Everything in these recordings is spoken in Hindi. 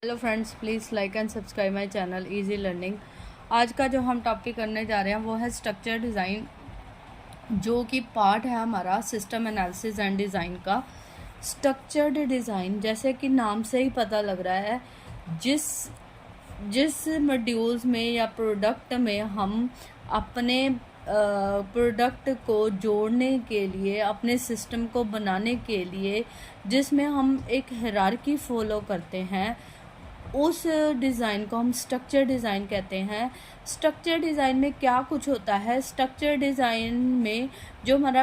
Hello friends, please like and subscribe my channel easy learning. आज का जो हम टॉपिक करने जा रहे हैं वो है स्ट्रक्चर डिज़ाइन, जो कि पार्ट है हमारा सिस्टम एनालिसिस एंड डिज़ाइन का। स्ट्रक्चर्ड डिज़ाइन, जैसे कि नाम से ही पता लग रहा है, जिस जिस मॉड्यूल्स में या प्रोडक्ट में हम अपने प्रोडक्ट को जोड़ने के लिए, अपने सिस्टम को बनाने के लिए, जिसमें हम एक हायरार्की फॉलो करते हैं, उस डिज़ाइन को हम स्ट्रक्चर डिज़ाइन कहते हैं। स्ट्रक्चर डिज़ाइन में क्या कुछ होता है? स्ट्रक्चर डिज़ाइन में जो हमारा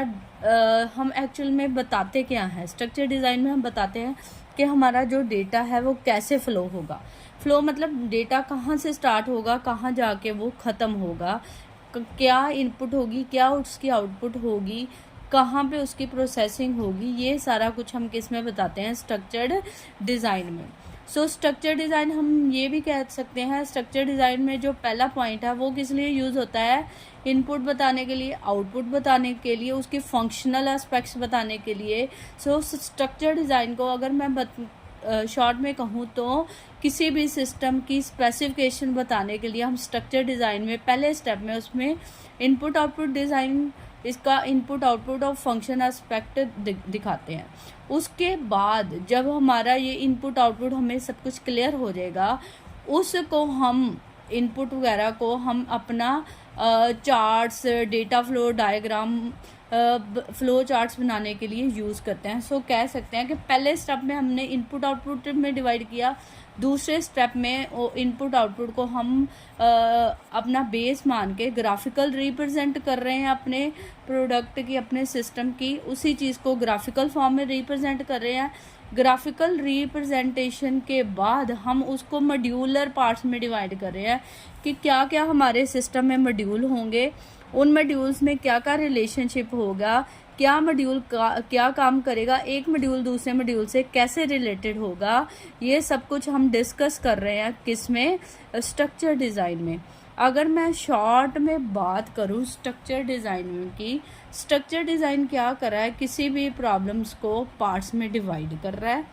हम एक्चुअल में बताते क्या हैं? स्ट्रक्चर डिज़ाइन में हम बताते हैं कि हमारा जो डेटा है वो कैसे फ़्लो होगा। फ़्लो मतलब डेटा कहाँ से स्टार्ट होगा, कहाँ जाके वो ख़त्म होगा, क्या इनपुट होगी, क्या उसकी आउटपुट होगी, कहाँ पे उसकी प्रोसेसिंग होगी। ये सारा कुछ हम किस में बताते हैं? स्ट्रक्चर्ड डिज़ाइन में। स्ट्रक्चर डिज़ाइन हम ये भी कह सकते हैं, स्ट्रक्चर डिज़ाइन में जो पहला पॉइंट है वो किस लिए यूज़ होता है? इनपुट बताने के लिए, आउटपुट बताने के लिए, उसके फंक्शनल एस्पेक्ट्स बताने के लिए। स्ट्रक्चर डिज़ाइन को अगर मैं शॉर्ट में कहूँ तो किसी भी सिस्टम की स्पेसिफिकेशन बताने के लिए हम स्ट्रक्चर डिज़ाइन में पहले स्टेप में उसमें इनपुट आउटपुट डिज़ाइन, इसका इनपुट आउटपुट और फंक्शन एस्पेक्ट दिखाते हैं। उसके बाद जब हमारा ये इनपुट आउटपुट हमें सब कुछ क्लियर हो जाएगा, उसको हम इनपुट वगैरह को हम अपना charts, data flow diagram, flow charts बनाने के लिए यूज़ करते हैं। कह सकते हैं कि पहले स्टेप में हमने इनपुट आउटपुट में डिवाइड किया, दूसरे स्टेप में इनपुट आउटपुट को हम अपना बेस मान के ग्राफिकल रिप्रेजेंट कर रहे हैं अपने प्रोडक्ट की, अपने सिस्टम की, उसी चीज़ को ग्राफिकल फॉर्म में रिप्रेजेंट कर रहे हैं। ग्राफिकल रिप्रेजेंटेशन के बाद हम उसको मॉड्यूलर पार्ट्स में डिवाइड कर रहे हैं कि क्या क्या हमारे सिस्टम में मॉड्यूल होंगे, उन मॉड्यूल्स में क्या क्या रिलेशनशिप होगा, क्या मॉड्यूल क्या काम करेगा, एक मॉड्यूल दूसरे मॉड्यूल से कैसे रिलेटेड होगा। ये सब कुछ हम डिस्कस कर रहे हैं किसमें? स्ट्रक्चर डिज़ाइन में। अगर मैं शॉर्ट में बात करूँ स्ट्रक्चर डिज़ाइन की, स्ट्रक्चर डिज़ाइन क्या कर रहा है? किसी भी प्रॉब्लम्स को पार्ट्स में डिवाइड कर रहा है।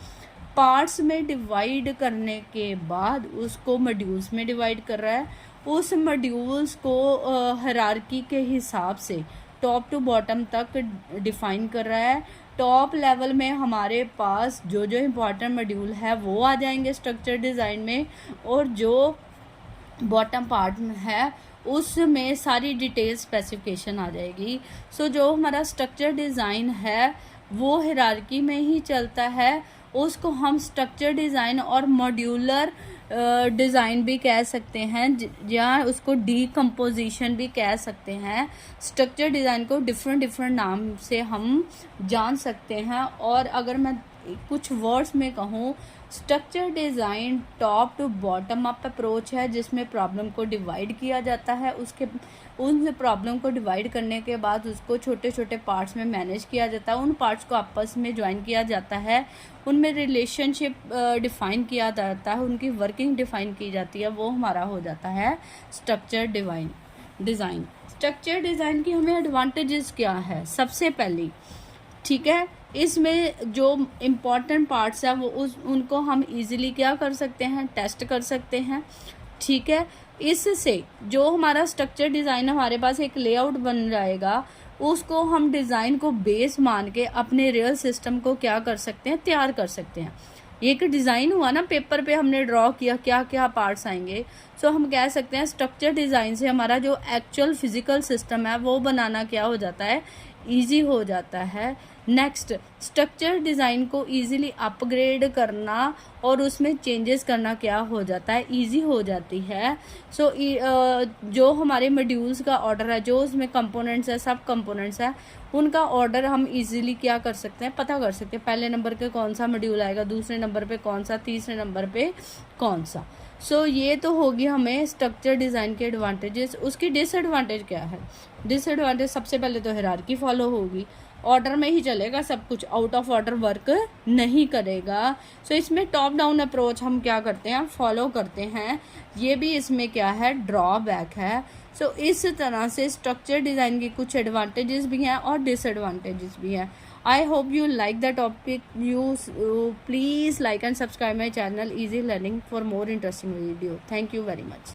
पार्ट्स में डिवाइड करने के बाद उसको मॉड्यूल्स में डिवाइड कर रहा है। उस मॉड्यूल्स को हायरार्की के हिसाब से टॉप टू बॉटम तक डिफाइन कर रहा है। टॉप लेवल में हमारे पास जो जो इम्पोर्टेंट मॉड्यूल है वो आ जाएंगे स्ट्रक्चर डिज़ाइन में, और जो बॉटम पार्ट में है उसमें सारी डिटेल स्पेसिफिकेशन आ जाएगी। जो हमारा स्ट्रक्चर डिज़ाइन है वो हायरार्की में ही चलता है। उसको हम स्ट्रक्चर डिज़ाइन और मॉड्यूलर डिज़ाइन भी कह सकते हैं, या उसको डीकम्पोजिशन भी कह सकते हैं। स्ट्रक्चर डिज़ाइन को डिफरेंट नाम से हम जान सकते हैं। और अगर मैं कुछ वर्ड्स में कहूँ, structure design top to bottom up approach है, जिसमें प्रॉब्लम को डिवाइड किया जाता है। उन प्रॉब्लम को डिवाइड करने के बाद उसको छोटे छोटे पार्ट्स में मैनेज किया जाता है, उन पार्ट्स को आपस में ज्वाइन किया जाता है, उनमें रिलेशनशिप डिफ़ाइन किया जाता है, उनकी वर्किंग डिफ़ाइन की जाती है। वो हमारा हो जाता है स्ट्रक्चर डिज़ाइन। स्ट्रक्चर डिज़ाइन की हमें एडवांटेजेस क्या है? सबसे पहली, ठीक है, इसमें जो इम्पॉर्टेंट पार्ट्स है वो उनको हम इजीली क्या कर सकते हैं? टेस्ट कर सकते हैं। ठीक है, इससे जो हमारा स्ट्रक्चर डिज़ाइन, हमारे पास एक लेआउट बन जाएगा, उसको हम डिज़ाइन को बेस मान के अपने रियल सिस्टम को क्या कर सकते हैं? तैयार कर सकते हैं। एक डिज़ाइन हुआ ना, पेपर पे हमने ड्रॉ किया क्या क्या पार्ट्स आएंगे। हम कह सकते हैं स्ट्रक्चर डिज़ाइन से हमारा जो एक्चुअल फिजिकल सिस्टम है वो बनाना क्या हो जाता है? ईजी हो जाता है। नेक्स्ट, स्ट्रक्चर डिज़ाइन को इजीली अपग्रेड करना और उसमें चेंजेस करना क्या हो जाता है? ईजी हो जाती है। जो हमारे मॉड्यूल्स का ऑर्डर है, जो उसमें कंपोनेंट्स है, सब कंपोनेंट्स है, उनका ऑर्डर हम इजीली क्या कर सकते हैं? पता कर सकते हैं। पहले नंबर पे कौन सा मॉड्यूल आएगा, दूसरे नंबर पे कौन सा, तीसरे नंबर पे कौन सा। ये तो होगी हमें स्ट्रक्चर डिज़ाइन के एडवांटेजेस। उसकी डिसएडवांटेज क्या है? डिसएडवांटेज सबसे पहले तो हायरार्की फॉलो होगी, ऑर्डर में ही चलेगा सब कुछ, आउट ऑफ ऑर्डर वर्क नहीं करेगा। इसमें टॉप डाउन अप्रोच हम क्या करते हैं? फॉलो करते हैं। ये भी इसमें क्या है? ड्रॉबैक है। इस तरह से स्ट्रक्चर डिज़ाइन की कुछ एडवांटेजेस भी हैं और डिसएडवांटेजेस भी हैं। I hope you like the topic. You please like and subscribe my channel Easy Learning for more interesting video. Thank you very much.